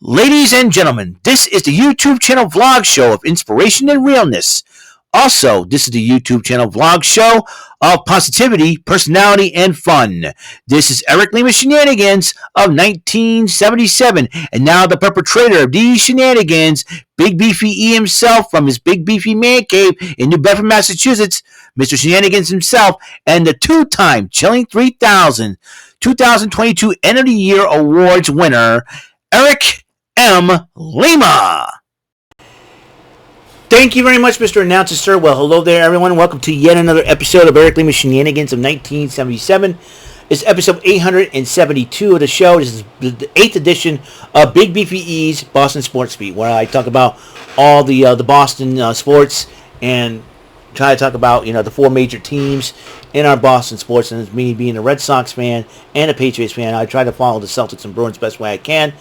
Ladies and gentlemen, this is the YouTube channel vlog show of inspiration and realness. Also, this is the YouTube channel vlog show of positivity, personality, and fun. This is Eric Lima Shenanigans of 1977, and now the perpetrator of these shenanigans, Big Beefy E himself from his Big Beefy Man Cave in New Bedford, Massachusetts, Mr. Shenanigans himself, and the two-time Chilling 3000 2022 End of the Year Awards winner, Eric M. Lima. Thank you very much, Mr. Announcer, sir. Well, hello there, everyone. Welcome to yet another episode of Eric Lima Shenanigans of 1977. It's episode 872 of the show. This is the 8th edition of Big Beefy E's Boston Sports Beat, where I talk about all the Boston sports and try to talk about, the four major teams in our Boston sports. And it's me being a Red Sox fan and a Patriots fan. I try to follow the Celtics and Bruins best way I can,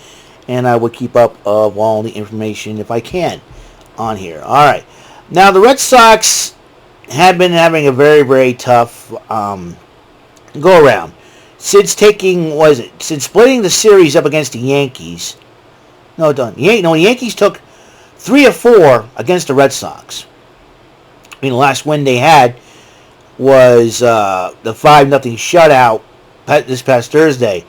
and I would keep up of all the information if I can on here. All right. Now, the Red Sox have been having a very, very tough go-around. Since splitting the series up against the Yankees. The Yankees took 3 of 4 against the Red Sox. The last win they had was the 5-0 shutout this past Thursday.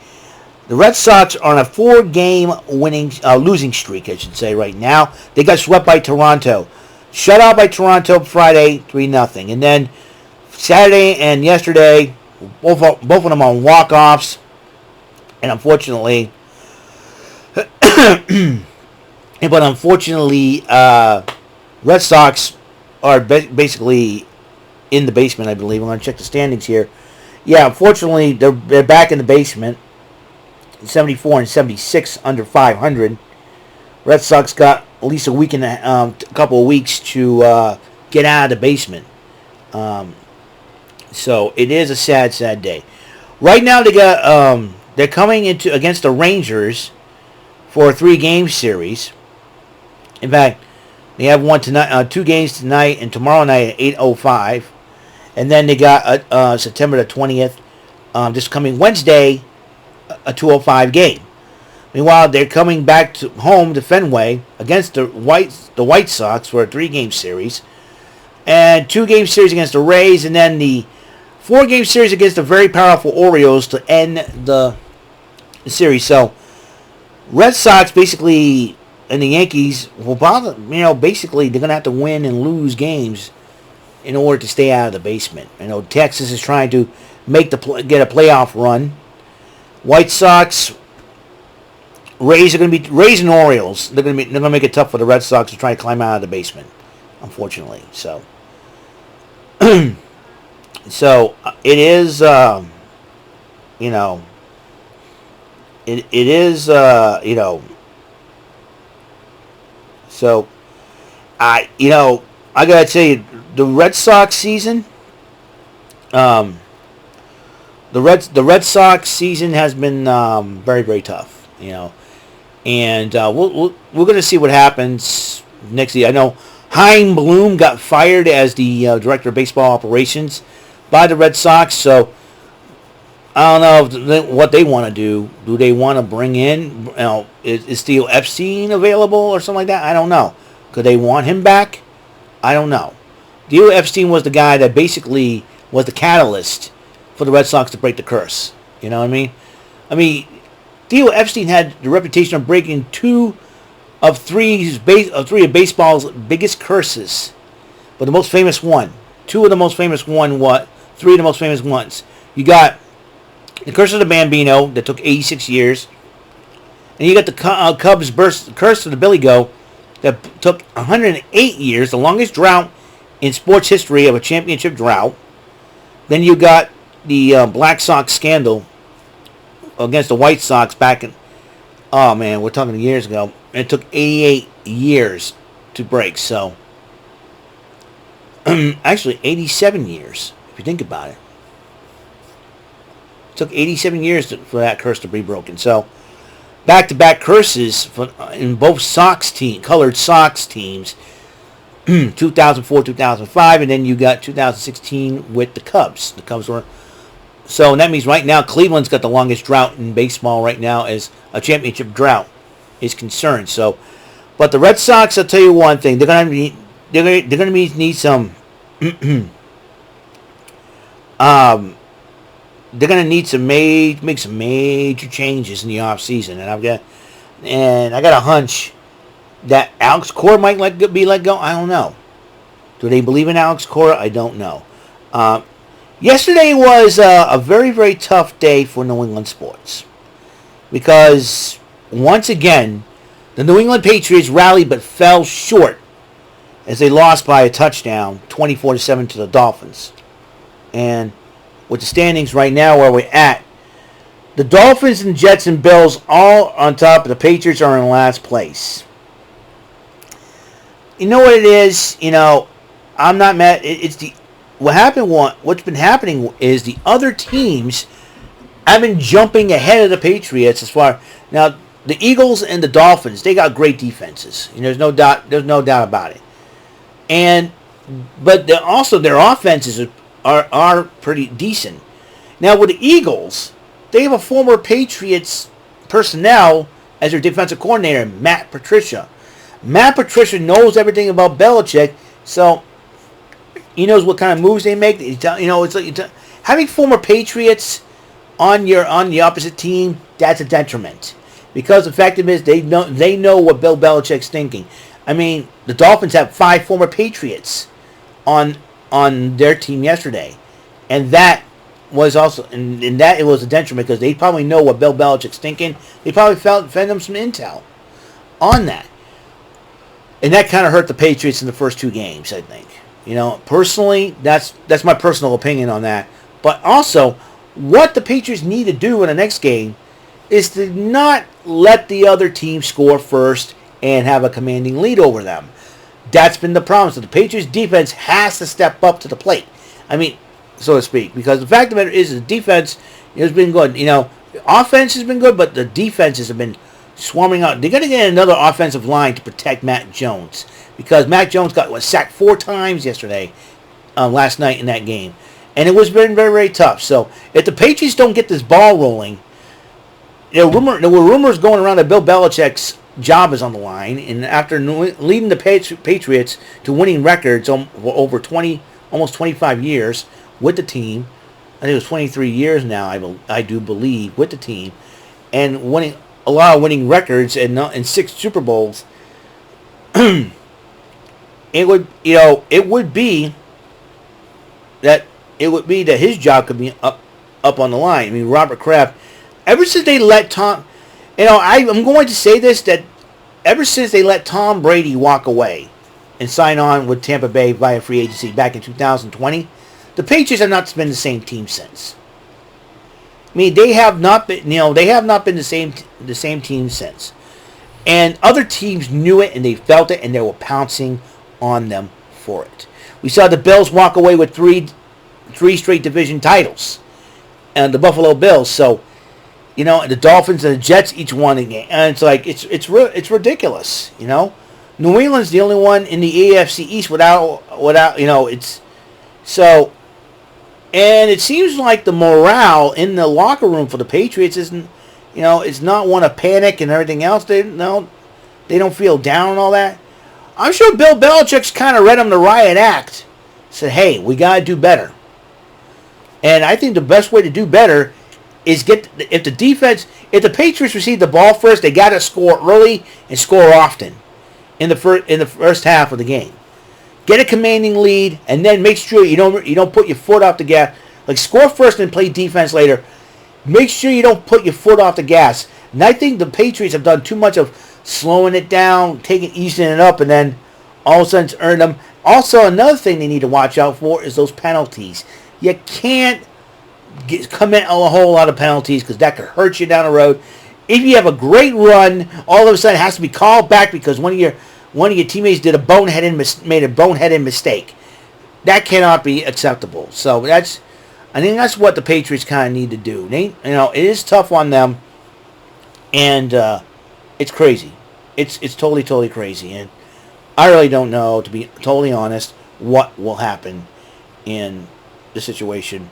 The Red Sox are on a 4-game losing streak, I should say, right now. They got swept by Toronto. Shut out by Toronto Friday, 3-0. And then Saturday and yesterday, both of them on walk-offs. And unfortunately, Red Sox are basically in the basement, I believe. I'm going to check the standings here. Yeah, unfortunately, they're back in the basement. 74 and 76 under 500. Red Sox got at least a week and a couple of weeks to get out of the basement. So it is a sad, sad day. Right now they're coming against the Rangers for a 3-game series. In fact, they have one tonight, 2 games tonight and tomorrow night at 8:05, and then they got September the 20th, this coming Wednesday, a 2:05 game. Meanwhile, they're coming back home to Fenway against the White Sox for a 3-game series, and 2-game series against the Rays, and then the 4-game series against the very powerful Orioles to end the series. So, Red Sox basically and the Yankees will bother. Basically they're gonna have to win and lose games in order to stay out of the basement. Texas is trying to get a playoff run. White Sox, Rays and Orioles. They're gonna make it tough for the Red Sox to try to climb out of the basement, unfortunately. So, it is, it is, So, I gotta tell you, the Red Sox season. The Red Sox season has been very, very tough, and we're going to see what happens next year. I know Chaim Bloom got fired as the director of baseball operations by the Red Sox, so I don't know what they want to do. Do they want to bring in, is Theo Epstein available or something like that? I don't know. Could they want him back? I don't know. Theo Epstein was the guy that basically was the catalyst for the Red Sox to break the curse. You know what I mean? Theo Epstein had the reputation of breaking 2 of 3 of baseball's biggest curses, but the most famous one, 2 of the most famous one, 3 of the most famous ones. You got the Curse of the Bambino that took 86 years, and you got the Cubs' Curse of the Billy Goat that took 108 years, the longest drought in sports history of a championship drought. Then you got the Black Sox scandal against the White Sox back in, we're talking years ago. And it took 88 years to break. So, actually 87 years, if you think about it. It took 87 years for that curse to be broken. So, back-to-back curses in both colored Sox teams. 2004, 2005, and then you got 2016 with the Cubs. The Cubs were So that means right now Cleveland's got the longest drought in baseball right now as a championship drought. is concerned. So, but the Red Sox, I'll tell you one thing: they're gonna need some. They're gonna need to make some major changes in the off season, and I got a hunch that Alex Cora might be let go. I don't know. Do they believe in Alex Cora? I don't know. Yesterday was a very, very tough day for New England sports because once again, the New England Patriots rallied but fell short as they lost by a touchdown, 24-7 to the Dolphins. And with the standings right now where we're at, the Dolphins and Jets and Bills all on top. The Patriots are in last place. You know what it is? I'm not mad. What's been happening is the other teams have been jumping ahead of the Patriots as far. Now, the Eagles and the Dolphins, they got great defenses. There's no doubt about it. But also their offenses are pretty decent. Now with the Eagles, they have a former Patriots personnel as their defensive coordinator, Matt Patricia. Matt Patricia knows everything about Belichick, so he knows what kind of moves they make. It's like having former Patriots on the opposite team. That's a detriment because the fact of it is they know what Bill Belichick's thinking. I mean, the Dolphins have 5 former Patriots on their team yesterday, and that was also and that it was a detriment because they probably know what Bill Belichick's thinking. They probably fed them some intel on that, and that kind of hurt the Patriots in the first 2 games. I think, personally, that's my personal opinion on that. But also, what the Patriots need to do in the next game is to not let the other team score first and have a commanding lead over them. That's been the problem. So the Patriots defense has to step up to the plate. I mean, so to speak. Because the fact of the matter is the defense has been good. Offense has been good, but the defenses have been swarming out. They're going to get another offensive line to protect Mac Jones. Because Mac Jones got sacked 4 times last night in that game. And it was very, very, very tough. So if the Patriots don't get this ball rolling, there were rumors going around that Bill Belichick's job is on the line, and after leading the Patriots to winning records over almost 25 years with the team, I think it was 23 years now, I do believe, with the team, and winning a lot of winning records and 6 Super Bowls, it would be that his job could be up on the line. I mean, Robert Kraft, ever since they let Tom. I'm going to say this, that ever since they let Tom Brady walk away and sign on with Tampa Bay via free agency back in 2020, the Patriots have not been the same team since. I mean, they have not been the same team since. And other teams knew it and they felt it and they were pouncing on them for it. We saw the Bills walk away with three straight division titles, and the Buffalo Bills. So, the Dolphins and the Jets each won a game, and it's like it's ridiculous. New England's the only one in the AFC East without it's so, and it seems like the morale in the locker room for the Patriots isn't, it's not one of panic and everything else. They don't feel down and all that. I'm sure Bill Belichick's kind of read them the riot act, said, "Hey, we gotta do better," and I think the best way to do better is if the Patriots receive the ball first, they got to score early and score often in the first half of the game. Get a commanding lead, and then make sure you don't put your foot off the gas. Like, score first and play defense later. Make sure you don't put your foot off the gas. And I think the Patriots have done too much of slowing it down, easing it up, and then all of a sudden it's earned them. Also, another thing they need to watch out for is those penalties. You can't commit a whole lot of penalties because that could hurt you down the road. If you have a great run, all of a sudden it has to be called back because one of your teammates made a boneheaded mistake. That cannot be acceptable. So I think that's what the Patriots kind of need to do. It is tough on them, and it's crazy. It's totally, totally crazy, and I really don't know, to be totally honest, what will happen in the situation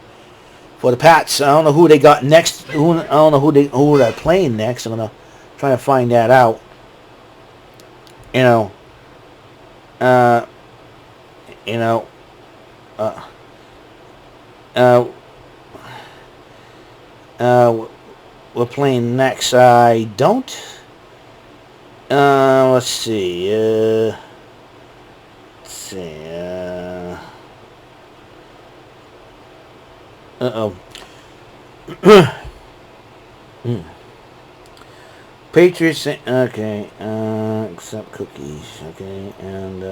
for the Pats. I don't know who they got next. I don't know who they're playing next. I'm gonna try to find that out. You know, uh, you know, uh, uh, we're playing next. I don't. Let's see. Let's see. Uh oh. Patriots. Okay. Accept cookies. Okay. And.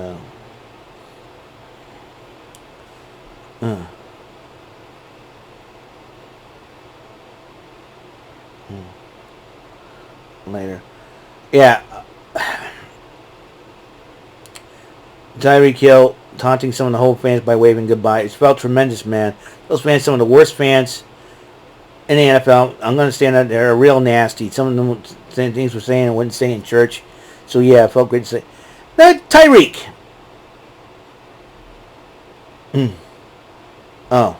Later. Yeah. Tyreek Hill taunting some of the whole fans by waving goodbye. It's felt tremendous, man. Those fans, some of the worst fans in the NFL. I'm going to stand up. They're real nasty. Some of them saying things were saying I wouldn't say in church. So yeah, it felt great to say. Tyreek. Oh.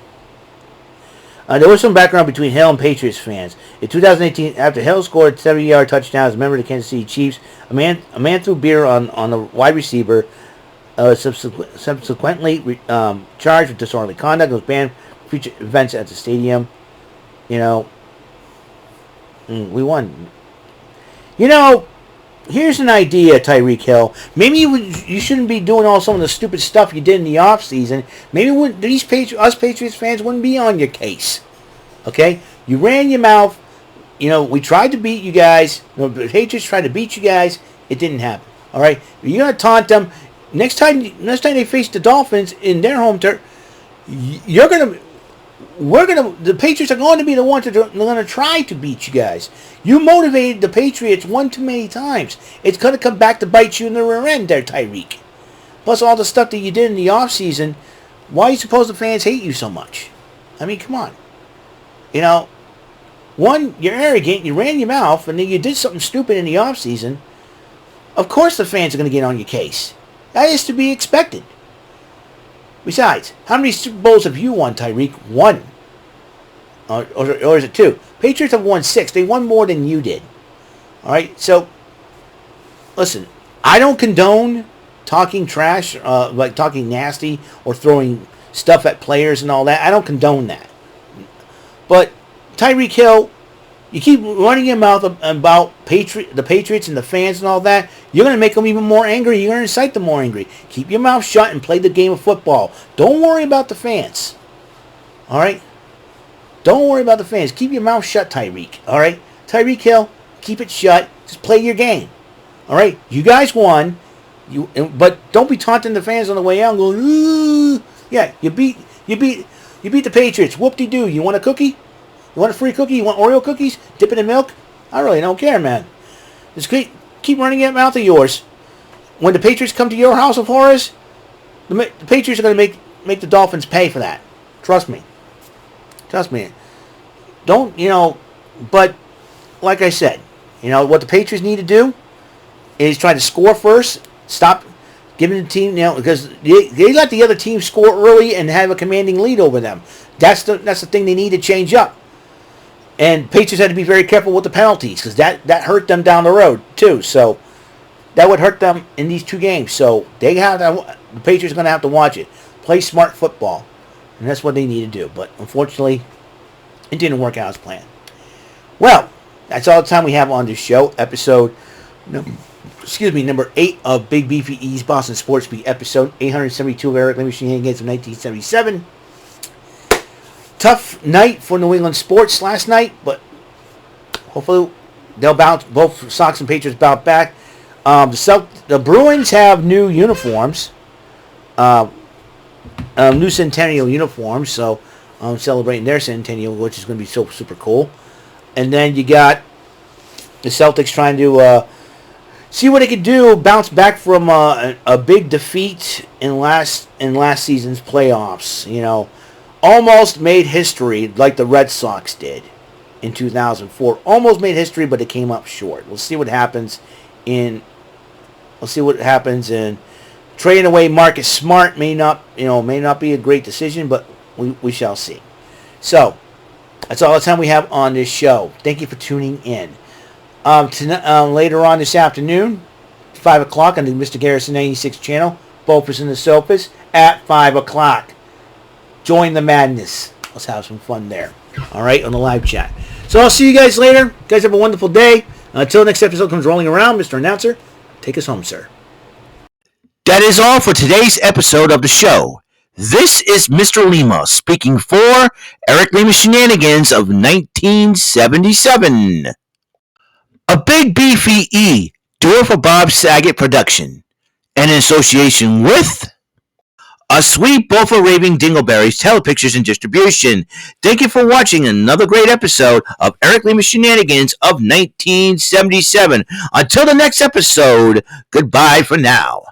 There was some background between Hill and Patriots fans. In 2018, after Hill scored 70-yard touchdown as a member of the Kansas City Chiefs, a man threw beer on the wide receiver. Subsequently charged with disorderly conduct. Was banned from future events at the stadium. You know, we won. You know, here's an idea, Tyreek Hill. Maybe you shouldn't be doing all some of the stupid stuff you did in the off season. Maybe us Patriots fans wouldn't be on your case. Okay, you ran your mouth. You know, we tried to beat you guys. The Patriots tried to beat you guys. It didn't happen. All right, you're gonna taunt them. Next time they face the Dolphins in their home turf, the Patriots are going to be the ones that are going to try to beat you guys. You motivated the Patriots one too many times. It's going to come back to bite you in the rear end there, Tyreek. Plus all the stuff that you did in the offseason, why do you suppose the fans hate you so much? I mean, come on. You know, one, you're arrogant, you ran your mouth, and then you did something stupid in the offseason. Of course the fans are going to get on your case. That is to be expected. Besides, how many Super Bowls have you won, Tyreek? One. Or is it two? Patriots have won 6. They won more than you did. All right? So, listen, I don't condone talking trash, like talking nasty or throwing stuff at players and all that. I don't condone that. But, Tyreek Hill, you keep running your mouth about the Patriots and the fans and all that. You're going to make them even more angry. You're going to incite them more angry. Keep your mouth shut and play the game of football. Don't worry about the fans. All right? Don't worry about the fans. Keep your mouth shut, Tyreek. All right? Tyreek Hill, keep it shut. Just play your game. All right? You guys won. But don't be taunting the fans on the way out and going, ooh. Yeah, you beat the Patriots. Whoop-de-doo. You want a cookie? You want a free cookie? You want Oreo cookies? Dip it in milk? I really don't care, man. Just keep running that mouth of yours. When the Patriots come to your house of horrors, the Patriots are going to make the Dolphins pay for that. Trust me. Trust me. Don't, but like I said, what the Patriots need to do is try to score first. Stop giving the team, because they let the other team score early and have a commanding lead over them. That's the thing they need to change up. And Patriots had to be very careful with the penalties because that hurt them down the road too. So that would hurt them in these two games. So the Patriots are going to have to watch it. Play smart football. And that's what they need to do. But unfortunately, it didn't work out as planned. Well, that's all the time we have on this show. Episode number 8 of Big Beefy E's Boston Sports Beat. Episode 872 of Eric Lima Shenanigans of 1977. Tough night for New England sports last night, but hopefully they'll bounce. Both Sox and Patriots bounce back. The Bruins have new uniforms, new centennial uniforms, so celebrating their centennial, which is going to be so super cool. And then you got the Celtics trying to see what they could do, bounce back from a big defeat in last season's playoffs. Almost made history like the Red Sox did in 2004. Almost made history, but it came up short. We'll see what happens in trading away Marcus Smart may not be a great decision, but we shall see. So that's all the time we have on this show. Thank you for tuning in. Later on this afternoon, 5 o'clock on the Mr. Garrison 96 channel. Bofers and the Sofas at 5 o'clock. Join the madness. Let's have some fun there. All right, on the live chat. So I'll see you guys later. You guys have a wonderful day. Until next episode comes rolling around, Mr. Announcer, take us home, sir. That is all for today's episode of the show. This is Mr. Lima speaking for Eric Lima Shenanigans of 1977. A Big Beefy E, do it for Bob Saget production. And in association with A Sweet Bowl for Raving Dingleberries Telepictures and Distribution. Thank you for watching another great episode of Eric Lima Shenanigans of 1977. Until the next episode, goodbye for now.